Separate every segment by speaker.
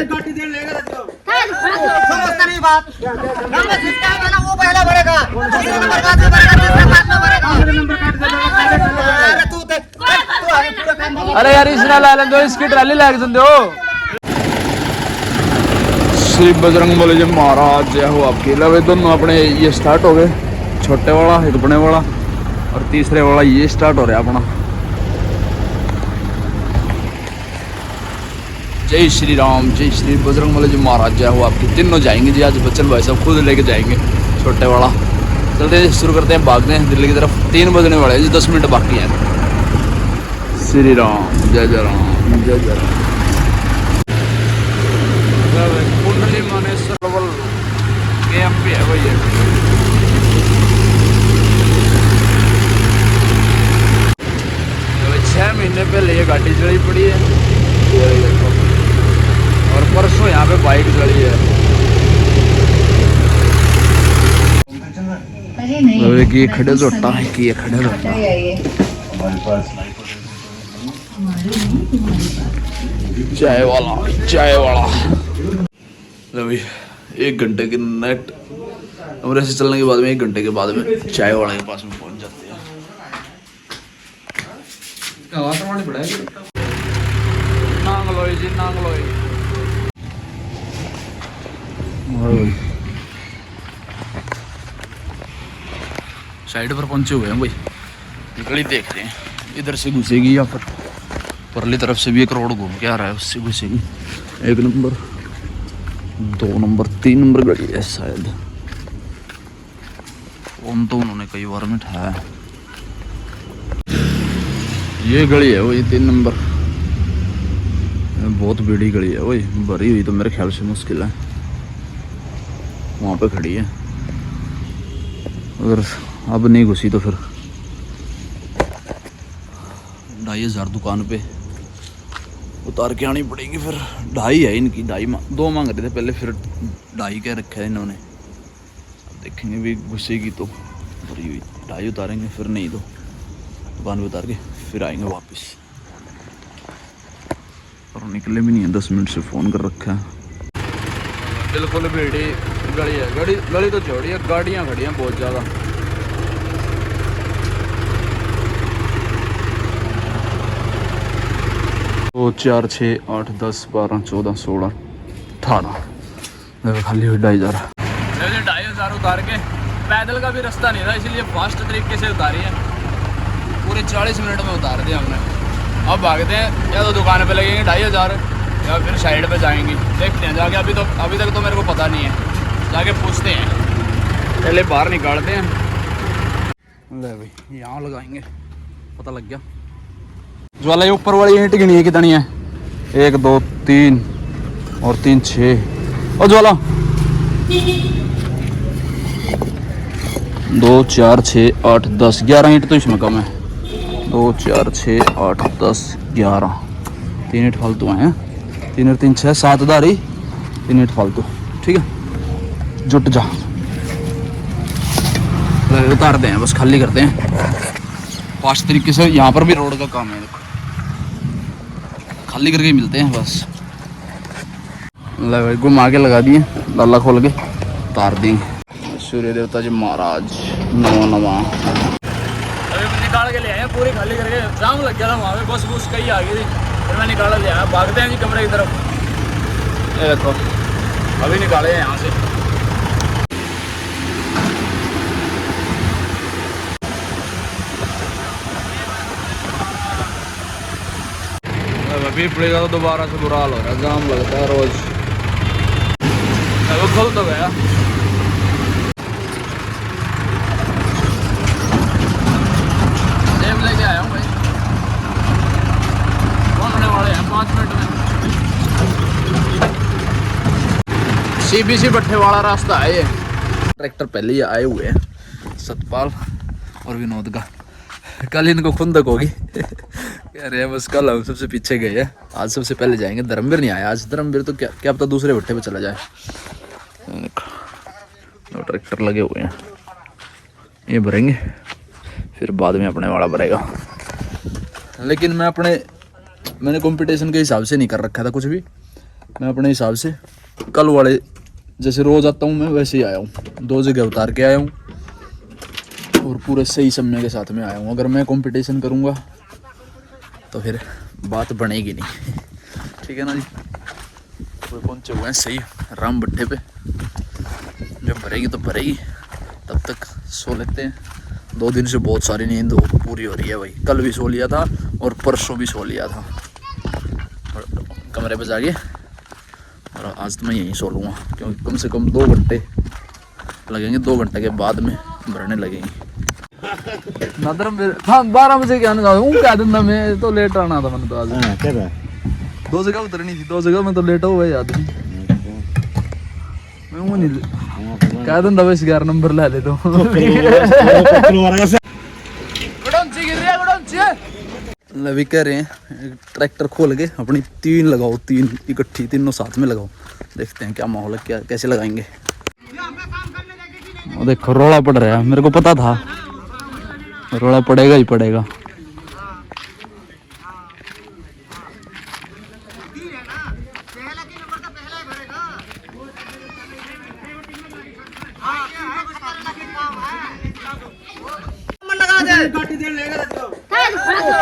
Speaker 1: गाड़ी दे लेगा तो
Speaker 2: समझता नहीं बात। नंबर जिसका है ना वो पहला भरेगा, दूसरे नंबर बाद में भरेगा, तीसरे बाद में भरेगा। अरे तू आगे पूरा काम।
Speaker 3: अरे यार इसने ला लें दो, इसकी ट्राली लैग देंगे हो। श्री बजरंग बली जी महाराज जय हो आपकी। लवे दोनों अपने ये स्टार्ट हो गए, छोटे वाला एक बड़े वाला और तीसरे वाला ये स्टार्ट हो रहा है अपना। जय श्री राम, जय श्री बजरंग बली जी महाराज जय हो आपकी। तीनों जाएंगे जी आज, बच्चन भाई साहब खुद लेके जाएंगे छोटे वाला। चलते हैं शुरू करते हैं, भागते हैं दिल्ली की तरफ। 3 बजने वाले हैं जी, 10 मिनट बाकी हैं। श्री राम जय जय राम जय जय राम। कुंडली माने सरवल कैंप है भाई ये। 6 महीने पहले ये गाड़ी चढ़ी पड़ी है और परसों यहाँ पे बाइक चढ़ी है। कि खड़े जोटा है कि ये खड़े जोटा चाय वाला चाय वाला। अभी 1 घंटे के नेट अमरे से चलने के बाद में 1 घंटे के बाद में चाय वाला के पास में पहुंच जाते हैं। नांगलोई जी नांगलोई। साइड पर पहुंचे हुए हैं भाई, गली देख रहे हैं इधर से घुसेगी या फिर परली तरफ से भी एक रोड घूम के आ रहा है, उससे घुसेगी। 1 नंबर 2 नंबर 3 नंबर गली है शायद, उन तो उन्होंने कई बार में उठाया। ये गली है वही 3 नंबर, बहुत बड़ी गली है वही, भरी हुई तो मेरे ख्याल से मुश्किल है। वहाँ पे खड़ी है, अगर अब नहीं घुसी तो फिर 2500 दुकान पे उतार के आनी पड़ेगी। फिर 2.5 है इनकी, 2.5 मांग रहे थे पहले, फिर 2.5 क्या रखा है इन्होंने। अब देखेंगे भी घुसेगी तो भरी हुई 2.5 उतारेंगे, फिर नहीं तो दुकान पे उतार के फिर आएंगे वापस। और निकले भी नहीं है, 10 मिनट से फ़ोन कर रखा है। बिल्कुल भीड़ी गली है, गली तो चौड़ी है, गाड़ियाँ खड़ी हैं बहुत ज़्यादा। तो 4 6 8 10 12 14 16 18 खाली हुई 2,500। 2,500 उतार के पैदल का भी रास्ता नहीं था, इसलिए फास्ट तरीके से उतारी है। पूरे 40 मिनट में उतार दिया हमने। अब भागते हैं, या तो दुकान पे लगेंगे 2,500 या फिर साइड पे जाएंगे, देखते हैं जाके। अभी तक तो मेरे को पता नहीं है, जाके पूछते हैं, पहले बाहर निकालते हैं। ले भाई यहाँ लगाएंगे, पता लग गया। ज्वाला ये ऊपर वाली ईंट गिनी है कितनी है? 1 2 3 और 3 6। और ज्वाला 2 4 6 8 10 11 ईंट तो इसमें कम है। 2 4 6 8 10 11 3 ईंट फालतू हैं। 3 और 3 6 7 दारी, 3 ईंट फालतू। ठीक है, जुट जा, उतारते हैं, बस खाली करते हैं फास्ट तरीके से। यहाँ पर भी रोड का काम है, देखो खाली करके मिलते हैं बस। ले भाई घुमा के लगा दिए, डाला खोल के उतार देंगे। सूर्य देवता जी महाराज नवा अभी निकाल के ले आए पूरी, खाली करके। जाम लग गया था वहाँ पे, बस बुस कहीं आ गई थी, फिर मैं निकाल ले आया। भागते हैं जी कमरे की तरफ। ये देखो अभी निकाले हैं यहाँ से। अभी पड़ेगा तो दोबारा से बुरा हाल हो रहा है, जाम लगता है रोज। वो खुल तो गया। जेब लेके आया हूँ भाई, पहुंचने वाले हैं 5 मिनट में। CBC भट्टे वाला रास्ता है ये। ट्रैक्टर पहले ही आए हुए हैं, सतपाल और विनोद का। कल इनको खुंदक होगी कह रहे हैं, बस कल हम सबसे पीछे गए हैं, आज सबसे पहले जाएंगे। धर्मवीर नहीं आया आज, धर्मवीर तो क्या पता दूसरे भट्टे पे चला जाए। ट्रैक्टर लगे हुए हैं, ये भरेंगे फिर बाद में अपने वाला भरेगा। लेकिन मैंने कंपटीशन के हिसाब से नहीं कर रखा था कुछ भी, मैं अपने हिसाब से कल वाले जैसे रोज आता हूँ मैं वैसे ही आया हूँ। 2 जगह उतार के आया हूँ और पूरे सही समय के साथ में आया हूँ। अगर मैं कंपटीशन करूँगा तो फिर बात बनेगी नहीं, ठीक है ना जी। तो पहुँचे हुए हैं सही राम भट्टे पे, जब भरेगी तो भरेगी, तब तक सो लेते हैं। 2 दिन से बहुत सारी नींद पूरी हो रही है भाई। कल भी सो लिया था और परसों भी सो लिया था और कमरे पे जाके, और आज तो मैं यहीं सो लूँगा क्योंकि कम से कम 2 घंटे लगेंगे। 2 घंटे के बाद में भरने लगेंगे। नदर मेरे हाँ 12 बजे क्या कह दूँगा, मैं तो लेट आना था मैंने तो आज। 2 जगह उतरनी थी, 2 जगह में तो लेट हो गए आदमी। मैं वो नहीं कह दूँगा बस 11 नंबर ले ले तो लवी कह रहे हैं ट्रैक्टर खोल के अपनी 3 लगाओ, 3 इकट्ठी, तीनों साथ में लगाओ। देखते हैं क्या माहौल है, क्या कैसे लगाएंगे। वो देखो रोड़ा पड़ रहा है, मेरे को पता था रोड़ा पड़ेगा ही पड़ेगा।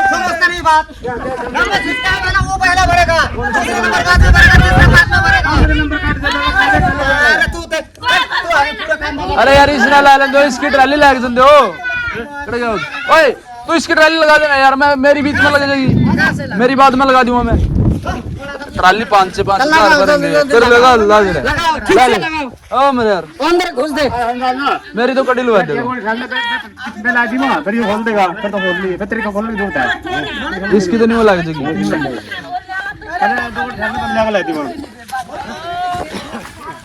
Speaker 2: समझता नहीं बात। नंबर सिस्टम है ना, वो पहला भरेगा, दूसरे नंबर बाद में भरेगा, तीसरा बाद में भरेगा। अरे तू आगे पूरा काम।
Speaker 3: अरे यार इसने ला लें दो, इसकी ट्राली लगा दे हो। ओए तू इसकी ट्राली लगा देना यार, मैं मेरी बीच में लग जाएगी, मेरी बाद में लगा दूंगा मैं। ट्राली 5 से 5 फिर लगा ला दे ओ मेरे यार
Speaker 2: अंदर घुस दे।
Speaker 3: मेरी तो कड़ी लगा दे। इसकी तो नहीं वो लग जाएगी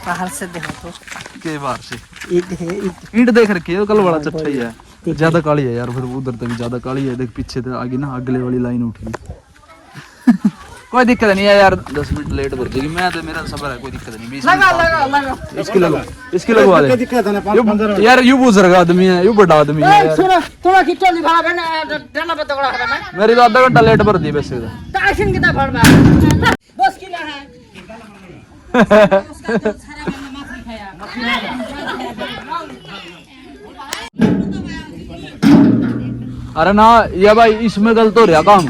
Speaker 2: बाहर से देखो तो
Speaker 3: के बाहर से ईंट देख रखी है, कल वाला चट्टा ही है, ज्यादा काली है यार। फिर उधर तक ज्यादा काली है, देख पीछे तो आगे ना अगले वाली लाइन उठी। कोई दिक्कत नहीं है यार, 10 मिनट लेट कर जाएगी, मैं तो मेरा सबर है, कोई दिक्कत नहीं। 20
Speaker 2: लगा
Speaker 3: इसकी लगवा दे यार। यू बुजुर्ग आदमी है, यू बड़ा आदमी है यार।
Speaker 2: सुनो थोड़ा खिच्चो नहीं भाड़ा बना डाला पे तगड़ा है ना।
Speaker 3: मेरी तो आधा घंटा लेट भर दी वैसे तो।
Speaker 2: टाइसन कितना भर में बस किला है।
Speaker 3: अरे ना ये भाई इसमें गलत हो रहा काम।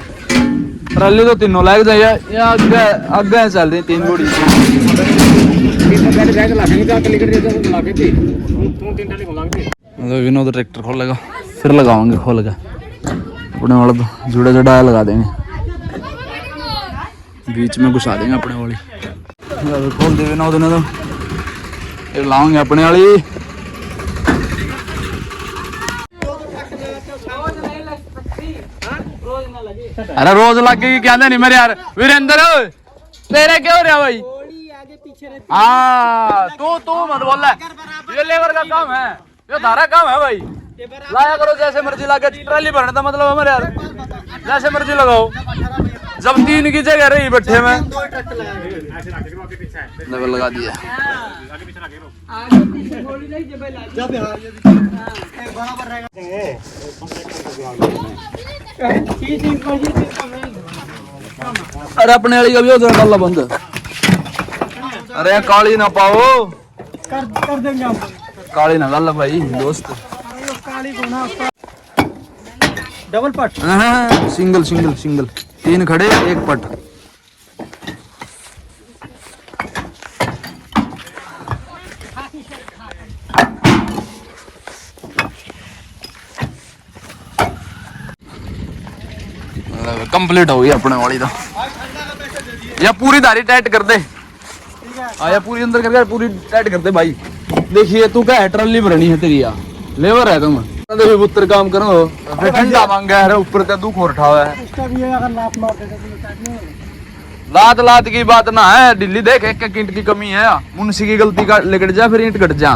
Speaker 3: ट्राली तो तीनों लायक जाए या आगे चल रही 3 घोड़ी। विनोद ट्रैक्टर खोलेगा फिर लगाओगे खोल के अपने वाला तो जुड़ा जुड़ा लगा देंगे, बीच में घुसा देंगे अपने वाली। खोल दे विनोद ने तो ये लाओगे अपने वाली। अरे रोज लगेगी क्या नहीं मेरे यार। वीरेंद्र तेरे क्या हो रहा भाई? हाँ तू मत बोल रहा, ये लेबर का काम है, ये धारा काम है भाई। लाया करो जैसे मर्जी लाके, ट्राली भरने का मतलब है मेरे यार, जैसे मर्जी लगाओ। जब 3 की जगह रही बैठे में लेवल लगा दिया। अरे अपने वाली का भी होता है बंद। अरे काली ना पाओ, कर देंगे हम। काली ना गल भाई दोस्त, डबल पट। हाँ सिंगल 3 खड़े 1 पट। कंप्लीट हो गई अपने वाली तो। या पूरी धारी टाइट कर दे, आया पूरी अंदर करके पूरी टाइट कर दे भाई। देखिए तू क्या है, ट्रॉली भरनी है तेरी यार, लेबर है तुम। पुत्र काम करो ठंडा मांगा है, ऊपर से दुख और उठावा है। लात की बात ना है, दिल्ली देख 1 ईंट की कमी है, मुंशी की गलती का लेकर जा फिर ईंट कट जा,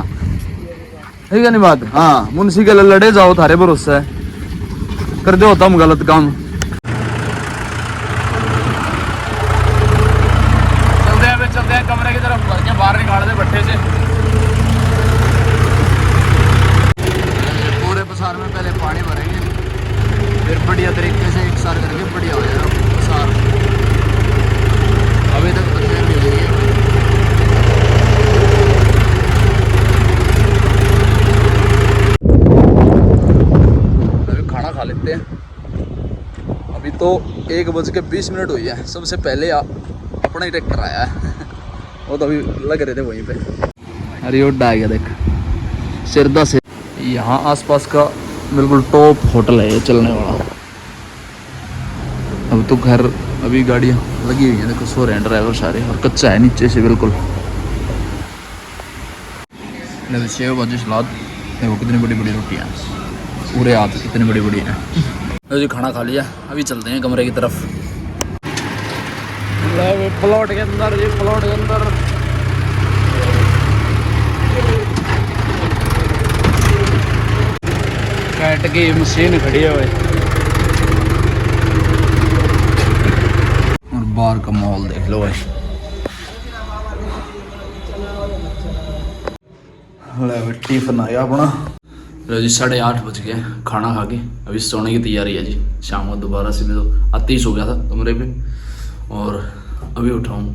Speaker 3: ठीक है नहीं बात। हाँ मुंशी के लड़े जाओ, थारे भरोसा है, कर दो तुम गलत काम। चलते हैं कमरे की तरफ, घर के बाहर निकाल दे भट्टे से। पूरे पसार में पहले पानी भरेंगे, फिर बढ़िया तरीके से एक सार करके बढ़िया हो जाएगा पसार। अभी तक बंदे नहीं हुई है। अभी खाना खा लेते हैं। अभी तो 1:20 हुई है। सबसे पहले अपना ही ट्रैक्टर आया है। वो तो अभी लग रहे थे वहीं पे। अरे वो डाय गया देख, सिरदा से। यहाँ आसपास का बिल्कुल टॉप होटल है ये चलने वाला। अब तो घर अभी गाड़ियाँ लगी हुई हैं, देखो सो रहे हैं ड्राइवर सारे, और कच्चा है नीचे से बिल्कुल। सेव भाजी सलाद, देखो कितनी बड़ी बड़ी रोटियाँ, पूरे हाथ कितनी बड़ी बड़ी हैं। तो जी खाना खा लिया, अभी चलते हैं कमरे की तरफ। प्लॉट के अंदर जी, प्लॉट के अंदर कैट की मशीन खड़ी है भाई, और बाहर का माहौल देख लो भाई। टिफिन आया अपना। जी 8:30 बज गए खाना खा के, अभी सोने की तैयारी है जी। शाम को दोबारा से मैं तो आते ही सो गया था कमरे पे, और अभी उठा हूँ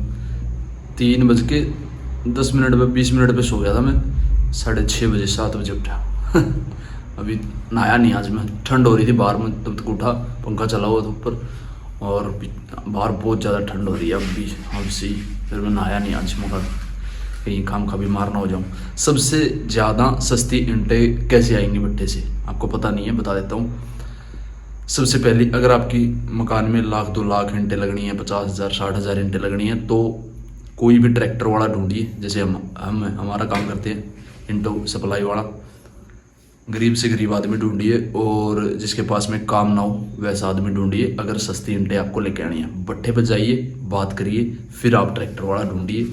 Speaker 3: 3:10 पे, 20 मिनट पे सो गया था मैं। 6:30 बजे 7 बजे उठा। अभी नहाया नहीं आज मैं, ठंड हो रही थी बाहर में, तब तक उठा, पंखा चला हुआ था ऊपर, और बाहर बहुत ज़्यादा ठंड हो रही है अब से ही। फिर मैं नहाया नहीं आज, मगर कहीं काम का बीमार ना हो जाऊँ। सबसे ज़्यादा सस्ती ईंटें कैसे आएंगी भट्टे से, आपको पता नहीं है, बता देता हूँ। सबसे पहले अगर आपकी मकान में 1-2 लाख ईंटें लगनी है, 50,000 60,000 ईंटें लगनी है, तो कोई भी ट्रैक्टर वाला ढूंढिए। जैसे हम हमारा काम करते हैं ईंटों सप्लाई वाला, गरीब से गरीब आदमी ढूंढिए, और जिसके पास में काम ना हो वैसा आदमी ढूंढिए। अगर सस्ती ईंटें आपको लेके आनी है, भट्टे पर जाइए, बात करिए, फिर आप ट्रैक्टर वाला ढूंढिए।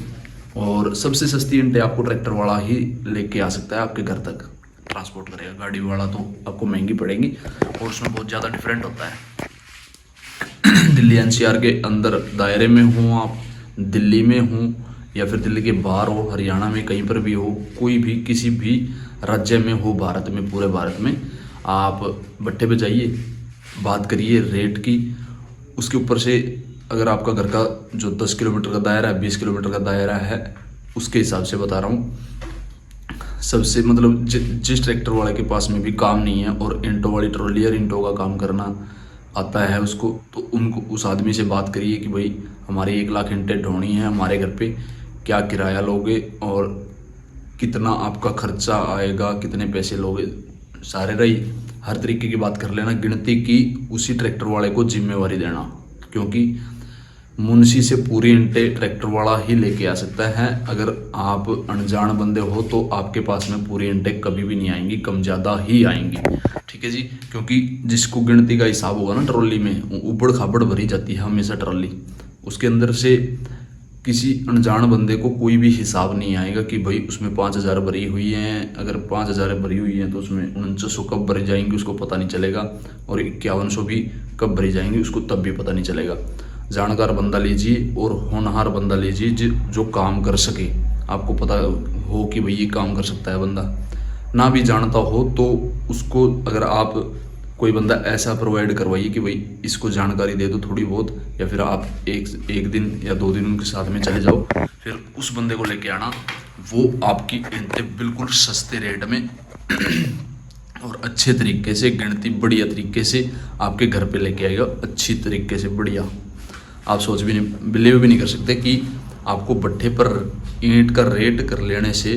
Speaker 3: और सबसे सस्ती ईंटें आपको ट्रैक्टर वाला ही लेके आ सकता है, आपके घर तक ट्रांसपोर्ट करेगा। गाड़ी वाला तो आपको महंगी पड़ेगी, और उसमें बहुत ज़्यादा डिफरेंट होता है। दिल्ली एनसीआर के अंदर दायरे में हो आप, दिल्ली में हो या फिर दिल्ली के बाहर हो, हरियाणा में कहीं पर भी हो, कोई भी किसी भी राज्य में हो भारत में, पूरे भारत में, आप भट्टे पे जाइए, बात करिए रेट की। उसके ऊपर से अगर आपका घर का जो 10 किलोमीटर का दायरा है, 20 किलोमीटर का दायरा है, उसके हिसाब से बता रहा हूँ। सबसे मतलब जिस ट्रैक्टर वाले के पास में भी काम नहीं है और ईंटों वाली ट्रॉली और ईंटों का काम करना आता है उसको, तो उनको उस आदमी से बात करिए कि भाई हमारी 1 लाख ईंटें ढोनी है हमारे घर पे, क्या किराया लोगे और कितना आपका खर्चा आएगा, कितने पैसे लोगे, सारे रही हर तरीके की बात कर लेना। गिनती की उसी ट्रैक्टर वाले को जिम्मेवारी देना, क्योंकि मुंशी से पूरी ईंटें ट्रैक्टर वाला ही लेके आ सकता है। अगर आप अनजान बंदे हो तो आपके पास में पूरी ईंटें कभी भी नहीं आएंगी, कम ज़्यादा ही आएंगी, ठीक है जी। क्योंकि जिसको गिनती का हिसाब होगा ना ट्रॉली में, उबड़ खाबड़ भरी जाती है हमेशा ट्रॉली, उसके अंदर से किसी अनजान बंदे को कोई भी हिसाब नहीं आएगा कि भाई उसमें 5,000 भरी हुई हैं। अगर 5,000 भरी हुई हैं तो उसमें 4900 कब भरी जाएंगी उसको पता नहीं चलेगा, और 5100 भी कब भरी जाएंगी उसको तब भी पता नहीं चलेगा। जानकार बंदा लीजिए और होनहार बंदा लीजिए जो काम कर सके, आपको पता हो कि भाई ये काम कर सकता है बंदा। ना भी जानता हो तो उसको अगर आप कोई बंदा ऐसा प्रोवाइड करवाइए कि भाई इसको जानकारी दे दो थोड़ी बहुत, या फिर आप एक दिन या 2 दिन उनके साथ में चले जाओ, फिर उस बंदे को लेके आना। वो आपकी ईंटें बिल्कुल सस्ते रेट में और अच्छे तरीके से, गिनती बढ़िया तरीके से आपके घर पे लेके आएगा, अच्छी तरीके से बढ़िया। आप सोच भी नहीं, बिलीव भी नहीं कर सकते कि आपको भट्टे पर ईंट का रेट कर लेने से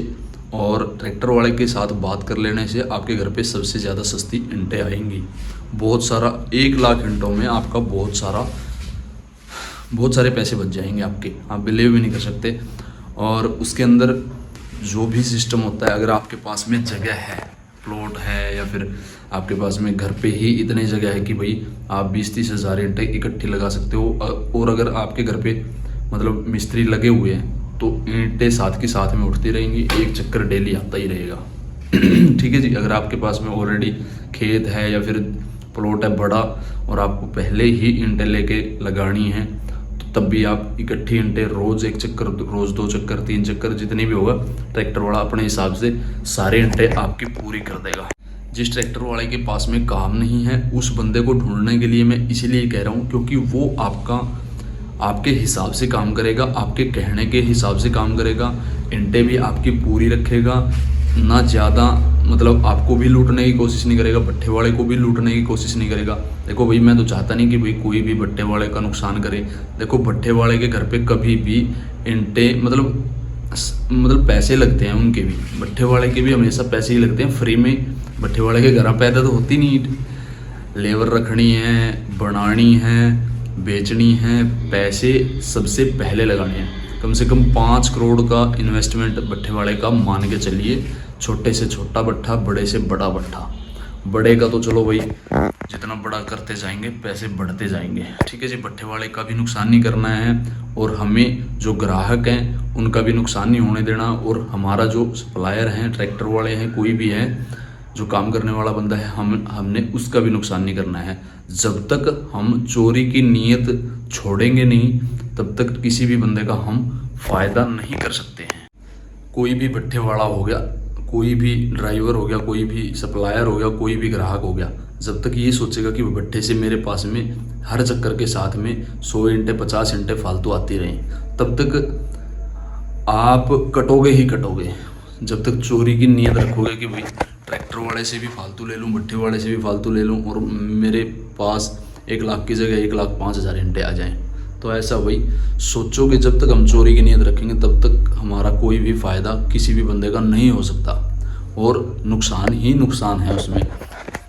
Speaker 3: और ट्रैक्टर वाले के साथ बात कर लेने से आपके घर पे सबसे ज़्यादा सस्ती ईंटें आएंगी। बहुत सारा 1 लाख ईंटों में आपका बहुत सारे पैसे बच जाएंगे आपके, आप बिलीव भी नहीं कर सकते। और उसके अंदर जो भी सिस्टम होता है, अगर आपके पास में जगह है, प्लॉट है, या फिर आपके पास में घर पे ही इतनी जगह है कि भाई आप 20-30 हज़ार ईंटें इकट्ठी लगा सकते हो, और अगर आपके घर पे मतलब मिस्त्री लगे हुए हैं तो ईंटें साथ के साथ में उठती रहेंगी, एक चक्कर डेली आता ही रहेगा। ठीक है जी। अगर आपके पास में ऑलरेडी खेत है या फिर प्लॉट है बड़ा और आपको पहले ही ईंटें लेके लगानी है, तो तब भी आप इकट्ठी ईंटें रोज़ 1 चक्कर, रोज़ 2 चक्कर, 3 चक्कर, जितनी भी होगा, ट्रैक्टर वाला अपने हिसाब से सारे ईंटें आपकी पूरी कर देगा। जिस ट्रैक्टर वाले के पास में काम नहीं है उस बंदे को ढूंढने के लिए मैं इसीलिए कह रहा हूँ, क्योंकि वो आपके हिसाब से काम करेगा, आपके कहने के हिसाब से काम करेगा, ईंटें भी आपकी पूरी रखेगा, ना ज़्यादा मतलब आपको भी लूटने की कोशिश नहीं करेगा, भट्ठे वाले को भी लूटने की कोशिश नहीं करेगा। देखो भाई, मैं तो चाहता नहीं कि भाई कोई भी भट्ठे वाले का नुकसान करे। देखो भट्ठे वाले के घर पे कभी भी ईंटें मतलब पैसे लगते हैं उनके भी, भट्ठे वाले के भी हमेशा पैसे ही लगते हैं, फ्री में भट्ठे वाले के घर पैदा तो होती नहीं ईंट। लेबर रखनी है, बनानी है, बेचनी है, पैसे सबसे पहले लगाने हैं। कम से कम 5 करोड़ का इन्वेस्टमेंट भट्ठे वाले का मान के चलिए। छोटे से छोटा भट्ठा, बड़े से बड़ा भट्ठा। बड़े का तो चलो भाई जितना बड़ा करते जाएंगे पैसे बढ़ते जाएंगे, ठीक है जी। भट्ठे वाले का भी नुकसान नहीं करना है और हमें जो ग्राहक हैं उनका भी नुकसान नहीं होने देना, और हमारा जो सप्लायर हैं, ट्रैक्टर वाले हैं, कोई भी है जो काम करने वाला बंदा है, हमने उसका भी नुकसान नहीं करना है। जब तक हम चोरी की नीयत छोड़ेंगे नहीं तब तक किसी भी बंदे का हम फ़ायदा नहीं कर सकते हैं। कोई भी भट्ठे वाला हो गया, कोई भी ड्राइवर हो गया, कोई भी सप्लायर हो गया, कोई भी ग्राहक हो गया, जब तक ये सोचेगा कि भट्ठे से मेरे पास में हर चक्कर के साथ में 100 ईंटें 50 ईंटें फालतू आती रहें, तब तक आप कटोगे ही कटोगे। जब तक चोरी की नीयत रखोगे कि भाई ट्रैक्टर वाले से भी फालतू ले लूँ, भट्ठे वाले से भी फालतू ले लूँ और मेरे पास 1 लाख की जगह 1,05,000 ईंटें आ जाएं, तो ऐसा वही सोचोगे। जब तक हम चोरी की नीयत रखेंगे तब तक हमारा कोई भी फ़ायदा किसी भी बंदे का नहीं हो सकता, और नुकसान ही नुकसान है उसमें।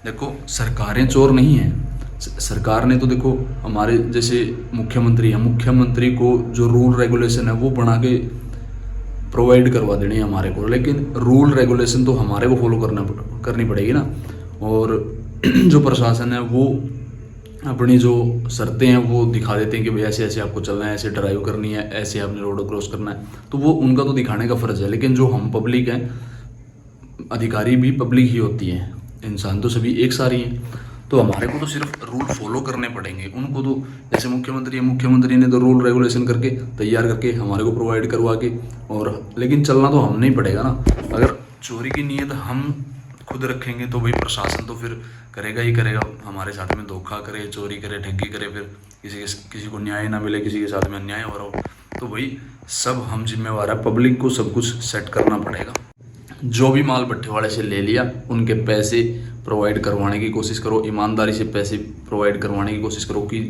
Speaker 3: देखो सरकारें चोर नहीं हैं। सरकार ने तो देखो हमारे जैसे मुख्यमंत्री हैं, मुख्यमंत्री को जो रूल रेगुलेशन है वो बना के प्रोवाइड करवा देनी है हमारे को, लेकिन रूल रेगुलेशन तो हमारे को फॉलो करनी पड़ेगी ना। और जो प्रशासन है वो अपनी जो शर्तें हैं वो दिखा देते हैं कि भाई ऐसे ऐसे आपको चलना है, ऐसे ड्राइव करनी है, ऐसे आपने रोड क्रॉस करना है, तो वो उनका तो दिखाने का फ़र्ज़ है। लेकिन जो हम पब्लिक हैं, अधिकारी भी पब्लिक ही होती है, इंसान तो सभी एक सारी हैं, तो हमारे को तो सिर्फ रूल फॉलो करने पड़ेंगे। उनको तो जैसे मुख्यमंत्री है, मुख्यमंत्री ने तो रूल रेगुलेशन करके तैयार करके हमारे को प्रोवाइड करवा के, और लेकिन चलना तो हमने ही पड़ेगा ना। अगर चोरी की नीयत हम खुद रखेंगे तो भाई प्रशासन तो फिर करेगा ही करेगा, हमारे साथ में धोखा करे, चोरी करे, ठगी करे, फिर किसी को न्याय ना मिले, किसी के साथ में अन्याय हो रहा हो, तो भाई सब हम जिम्मेवार है। पब्लिक को सब कुछ सेट करना पड़ेगा। जो भी माल भट्ठे वाले से ले लिया उनके पैसे प्रोवाइड करवाने की कोशिश करो, ईमानदारी से पैसे प्रोवाइड करवाने की कोशिश करो कि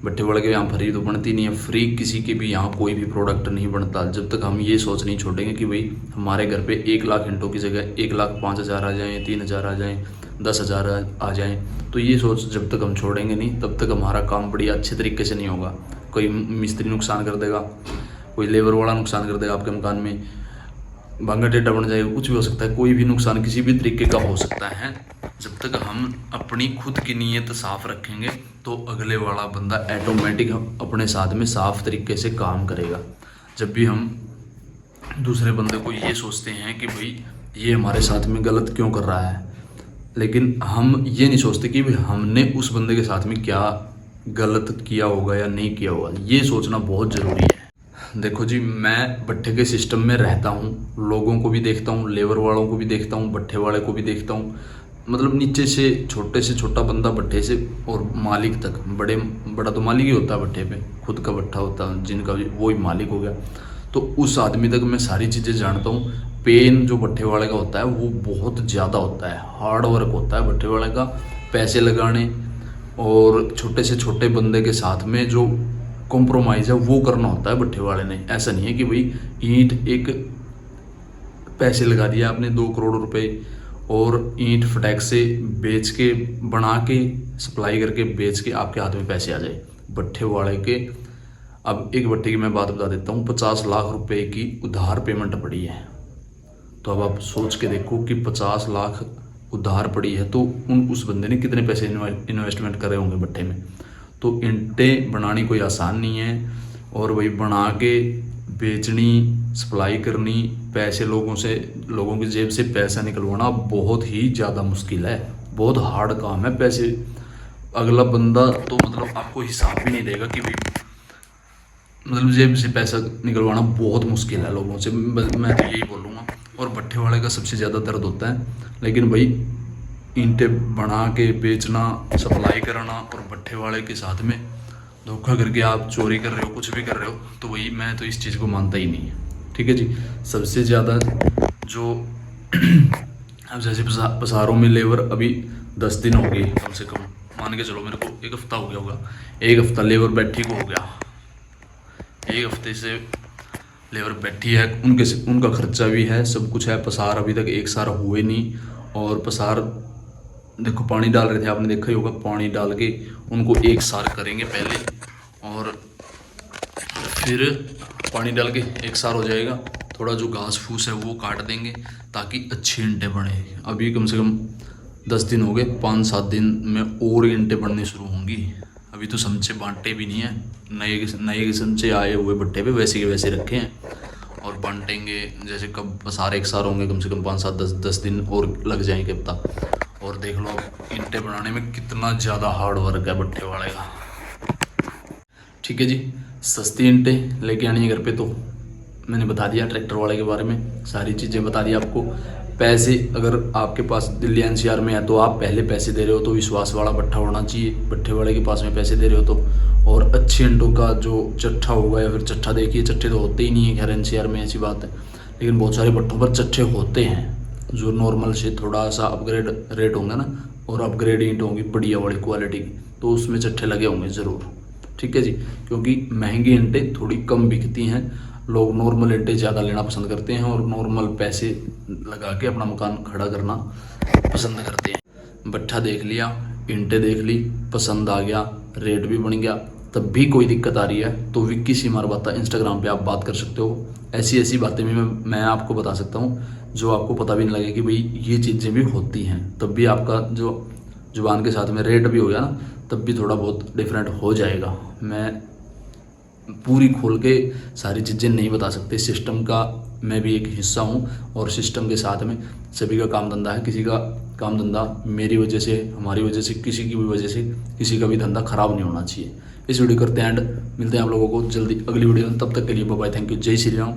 Speaker 3: भट्ठे वाले के यहाँ फ्री तो बनती नहीं है, फ्री किसी के भी यहाँ कोई भी प्रोडक्ट नहीं बनता। जब तक हम ये सोच नहीं छोड़ेंगे कि भाई हमारे घर पे 1 लाख ईंटों की जगह 1,05,000 आ जाएँ, 3,000 आ जाएँ, 10,000 आ जाएँ, तो ये सोच जब तक हम छोड़ेंगे नहीं तब तक हमारा काम बड़ी अच्छे तरीके से नहीं होगा। कोई मिस्त्री नुकसान कर देगा, कोई लेबर वाला नुकसान कर देगा, आपके मकान में भांगा टेढ़ा बन जाएगा, कुछ भी हो सकता है, कोई भी नुकसान किसी भी तरीके का हो सकता है। जब तक हम अपनी खुद की नीयत साफ रखेंगे तो अगले वाला बंदा ऑटोमेटिक अपने साथ में साफ तरीके से काम करेगा। जब भी हम दूसरे बंदे को ये सोचते हैं कि भाई ये हमारे साथ में गलत क्यों कर रहा है, लेकिन हम ये नहीं सोचते कि भाई हमने उस बंदे के साथ में क्या गलत किया होगा या नहीं किया होगा, ये सोचना बहुत ज़रूरी है। देखो जी, मैं भट्ठे के सिस्टम में रहता हूँ, लोगों को भी देखता हूँ, लेबर वालों को भी देखता हूँ, भट्ठे वाले को भी देखता हूँ, मतलब नीचे से छोटा बंदा भट्ठे से और मालिक तक। बड़ा तो मालिक ही होता है भट्ठे पे, खुद का भट्ठा होता है जिनका भी, वो ही मालिक हो गया। तो उस आदमी तक मैं सारी चीज़ें जानता हूँ। पेन जो भट्ठे वाले का होता है वो बहुत ज़्यादा होता है, हार्ड वर्क होता है भट्ठे वाले का, पैसे लगाने और छोटे से छोटे बंदे के साथ में जो कॉम्प्रोमाइज़ है वो करना होता है भट्ठे वाले ने। ऐसा नहीं है कि भाई ईंट एक पैसे लगा दिया आपने 2 करोड़ रुपए और ईंट फटैक से बेच के, बना के, सप्लाई करके बेच के आपके हाथ में पैसे आ जाए। भट्ठे वाले के, अब एक भट्ठे की मैं बात बता देता हूँ, 50 लाख रुपए की उधार पेमेंट पड़ी है। तो अब आप सोच के देखो कि 50 लाख उधार पड़ी है तो उस बंदे ने कितने पैसे इन्वेस्टमेंट करे होंगे भट्ठे में। तो ईंटें बनानी कोई आसान नहीं है, और वही बना के बेचनी, सप्लाई करनी, पैसे लोगों की जेब से पैसा निकलवाना बहुत ही ज़्यादा मुश्किल है, बहुत हार्ड काम है। पैसे अगला बंदा तो मतलब आपको हिसाब भी नहीं देगा कि भाई मतलब जेब से पैसा निकलवाना बहुत मुश्किल है लोगों से, मैं तो यही बोलूँगा। और भट्ठे वाले का सबसे ज़्यादा दर्द होता है, लेकिन भाई ईंटें बना के बेचना, सप्लाई करना और भट्ठे वाले के साथ में धोखा करके आप चोरी कर रहे हो, कुछ भी कर रहे हो, तो वही मैं तो इस चीज़ को मानता ही नहीं। ठीक है जी। सबसे ज़्यादा जो अब जैसे पसारों में लेबर अभी 10 दिन हो गए कम से कम, मान के चलो मेरे को 1 हफ्ता हो गया होगा, 1 हफ्ता लेबर बैठी को हो गया, 1 हफ्ते से लेबर बैठी है, उनका खर्चा भी है, सब कुछ है। पसार अभी तक एक सार हुए नहीं, और पसार देखो पानी डाल रहे थे, आपने देखा ही होगा, पानी डाल के उनको एक सार करेंगे पहले, और फिर पानी डाल के एक सार हो जाएगा। थोड़ा जो घास फूस है वो काट देंगे ताकि अच्छी ईंटें बने। अभी कम से कम 10 दिन हो गए, 5-7 दिन में और ईंटें बननी शुरू होंगी। अभी तो समचे बांटे भी नहीं है, नए समचे आए हुए भट्टे पे वैसे के वैसे रखे हैं, और बांटेंगे जैसे कब पसार एक सार होंगे, कम से कम 5-7-10 दिन और लग जाएंगे अब तक। और देख लो ईंटें बनाने में कितना ज़्यादा हार्ड वर्क है भट्टे वाले का। ठीक है जी। सस्ती ईंटें लेके आनी है घर पे, तो मैंने बता दिया ट्रैक्टर वाले के बारे में, सारी चीज़ें बता दी आपको। पैसे अगर आपके पास दिल्ली NCR में है तो आप पहले पैसे दे रहे हो तो विश्वास वाला भट्ठा होना चाहिए, भट्ठे वाले के पास में पैसे दे रहे हो तो। और अच्छे ईंटों का जो चट्ठा होगा, या फिर चट्ठा देखिए, चट्टे तो होते ही नहीं है खैर NCR में, ऐसी बात है, लेकिन बहुत सारे भट्टों पर चट्टे होते हैं जो नॉर्मल से थोड़ा सा अपग्रेड रेट होंगे ना, और अपग्रेड ईंट होंगी बढ़िया वाली क्वालिटी की, तो उसमें चट्टे लगे होंगे ज़रूर। ठीक है जी। क्योंकि महंगी ईंटें थोड़ी कम बिकती हैं, लोग नॉर्मल ईंटें ज़्यादा लेना पसंद करते हैं, और नॉर्मल पैसे लगा के अपना मकान खड़ा करना पसंद करते हैं। भट्ठा देख लिया, ईंटें देख ली, पसंद आ गया, रेट भी बन गया, तब भी कोई दिक्कत आ रही है तो विक्की सी मारवाता इंस्टाग्राम पे आप बात कर सकते हो। ऐसी ऐसी बातें भी मैं आपको बता सकता हूँ जो आपको पता भी नहीं लगे कि भाई ये चीज़ें भी होती हैं। तब भी आपका जो जुबान के साथ में रेट भी हो गया ना, तब भी थोड़ा बहुत डिफरेंट हो जाएगा। मैं पूरी खोल के सारी चीज़ें नहीं बता सकते, सिस्टम का मैं भी एक हिस्सा हूँ, और सिस्टम के साथ में सभी का काम धंधा है। किसी का काम धंधा मेरी वजह से, हमारी वजह से, किसी की भी वजह से किसी का भी धंधा खराब नहीं होना चाहिए। इस वीडियो करते हैं एंड, मिलते हैं आप लोगों को जल्दी अगली वीडियो में। तब तक के लिए बाय बाय, थैंक यू, जय श्री राम,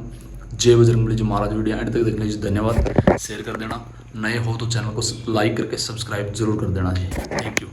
Speaker 3: जय बजरंगबली। जो महाराज वीडियो एंड तक देखने के लिए धन्यवाद। शेयर कर देना, नए हो तो चैनल को लाइक करके सब्सक्राइब जरूर कर देना जी। Thank you.